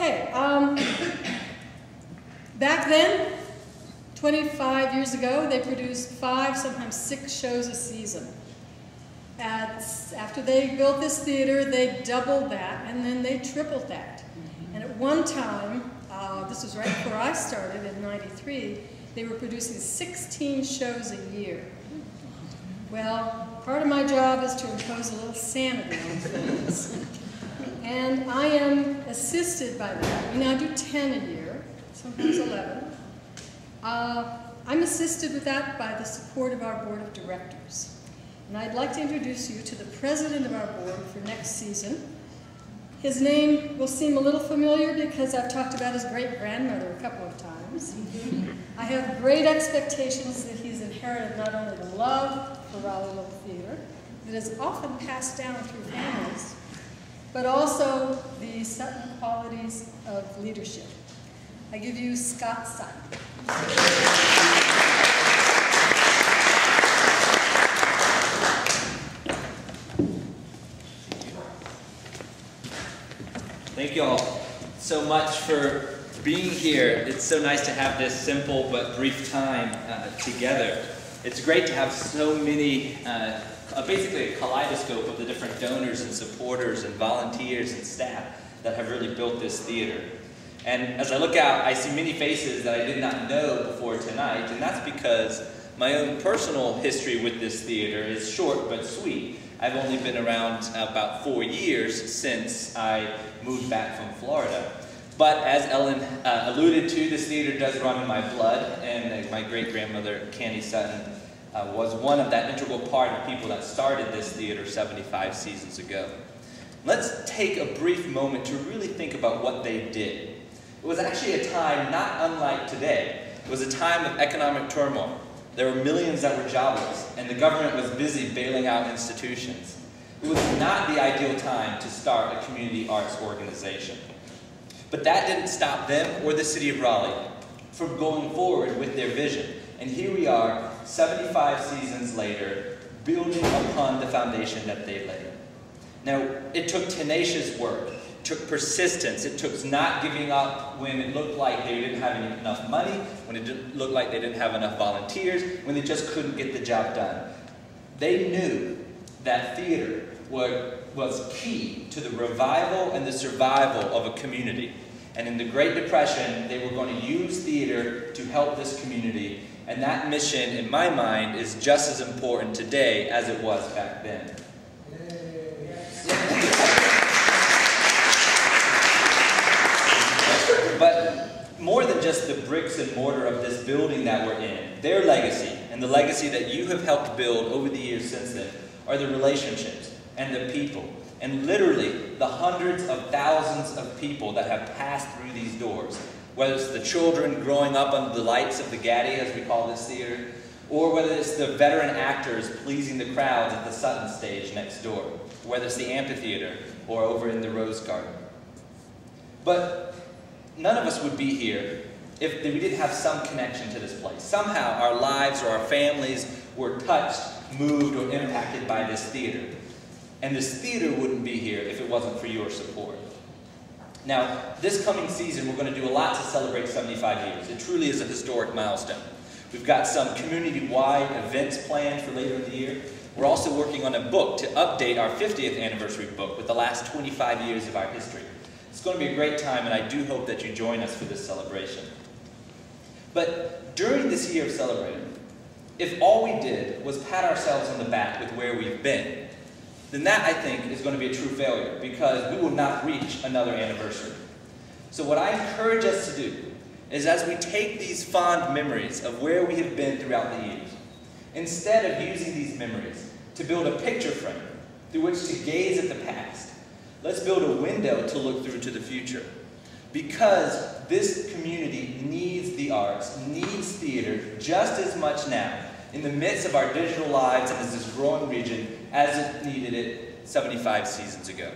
Okay, back then, 25 years ago, they produced 5, sometimes 6 shows a season. After they built this theater, they doubled that, and then they tripled that. And at one time, this was right before I started in '93, they were producing 16 shows a year. Well, part of my job is to impose a little sanity on things. And I am assisted by that. We now do 10 a year, sometimes 11. I'm assisted with that by the support of our board of directors. And I'd like to introduce you to the president of our board for next season. His name will seem a little familiar because I've talked about his great-grandmother a couple of times. I have great expectations that he's inherited not only the love for Raleigh Little Theater that is often passed down through families, but also the Sutton qualities of leadership. I give you Scott Sutton. Thank you all so much for being here. It's so nice to have this simple but brief time together. It's great to have so many, basically a kaleidoscope of the different donors and supporters and volunteers and staff that have really built this theater. And as I look out, I see many faces that I did not know before tonight, and that's because my own personal history with this theater is short but sweet. I've only been around about 4 years since I moved back from Florida. But as Ellen alluded to, this theater does run in my blood, and my great-grandmother, Candy Sutton, was one of that integral part of people that started this theater 75 seasons ago. Let's take a brief moment to really think about what they did. It was actually a time not unlike today. It was a time of economic turmoil. There were millions that were jobless, and the government was busy bailing out institutions. It was not the ideal time to start a community arts organization. But that didn't stop them or the city of Raleigh from going forward with their vision. And here we are, 75 seasons later, building upon the foundation that they laid. Now, it took tenacious work. It took persistence. It took not giving up when it looked like they didn't have enough money, when it looked like they didn't have enough volunteers, when they just couldn't get the job done. They knew that theater was key to the revival and the survival of a community. And in the Great Depression, they were going to use theater to help this community. And that mission, in my mind, is just as important today as it was back then. But more than just the bricks and mortar of this building that we're in, their legacy, and the legacy that you have helped build over the years since then, are the relationships and the people, and literally the hundreds of thousands of people that have passed through these doors, whether it's the children growing up under the lights of the Gaddy, as we call this theater, or whether it's the veteran actors pleasing the crowds at the Sutton stage next door, whether it's the amphitheater or over in the Rose Garden. But none of us would be here if we didn't have some connection to this place. Somehow our lives or our families were touched, moved, or impacted by this theater. And this theater wouldn't be here if it wasn't for your support. Now, this coming season, we're going to do a lot to celebrate 75 years. It truly is a historic milestone. We've got some community-wide events planned for later in the year. We're also working on a book to update our 50th anniversary book with the last 25 years of our history. It's going to be a great time, and I do hope that you join us for this celebration. But during this year of celebrating, if all we did was pat ourselves on the back with where we've been, then that, I think, is going to be a true failure, because we will not reach another anniversary. So what I encourage us to do is, as we take these fond memories of where we have been throughout the years, instead of using these memories to build a picture frame through which to gaze at the past, let's build a window to look through to the future. Because this community needs the arts, needs theater just as much now, in the midst of our digital lives and as this growing region, as it needed it 75 seasons ago.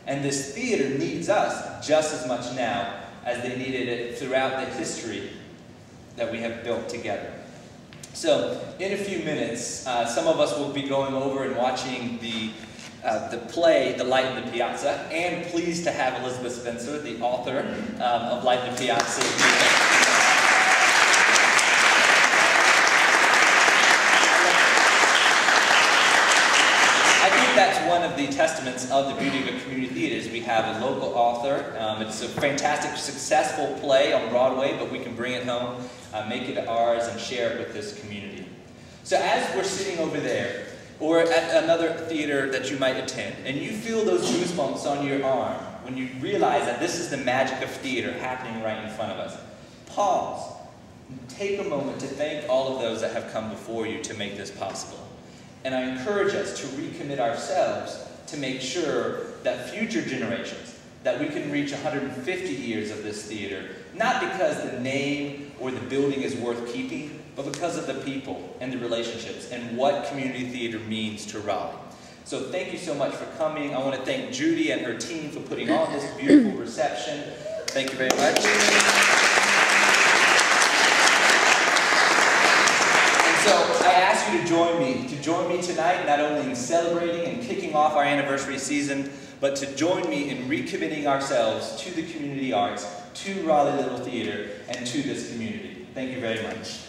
And this theater needs us just as much now as they needed it throughout the history that we have built together. So, in a few minutes, some of us will be going over and watching the the play, The Light in the Piazza, and pleased to have Elizabeth Spencer, the author of Light in the Piazza. I think that's one of the testaments of the beauty of a community theater is we have a local author. It's a fantastic, successful play on Broadway, but we can bring it home, make it ours, and share it with this community. So as we're sitting over there, or at another theater that you might attend, and you feel those goosebumps on your arm when you realize that this is the magic of theater happening right in front of us, pause. Take a moment to thank all of those that have come before you to make this possible. And I encourage us to recommit ourselves to make sure that future generations, that we can reach 150 years of this theater, not because the name or the building is worth keeping, but because of the people and the relationships and what community theater means to Raleigh. So thank you so much for coming. I want to thank Judy and her team for putting on this beautiful reception. Thank you very much. So I ask you to join me tonight, not only in celebrating and kicking off our anniversary season, but to join me in recommitting ourselves to the community arts, to Raleigh Little Theater, and to this community. Thank you very much.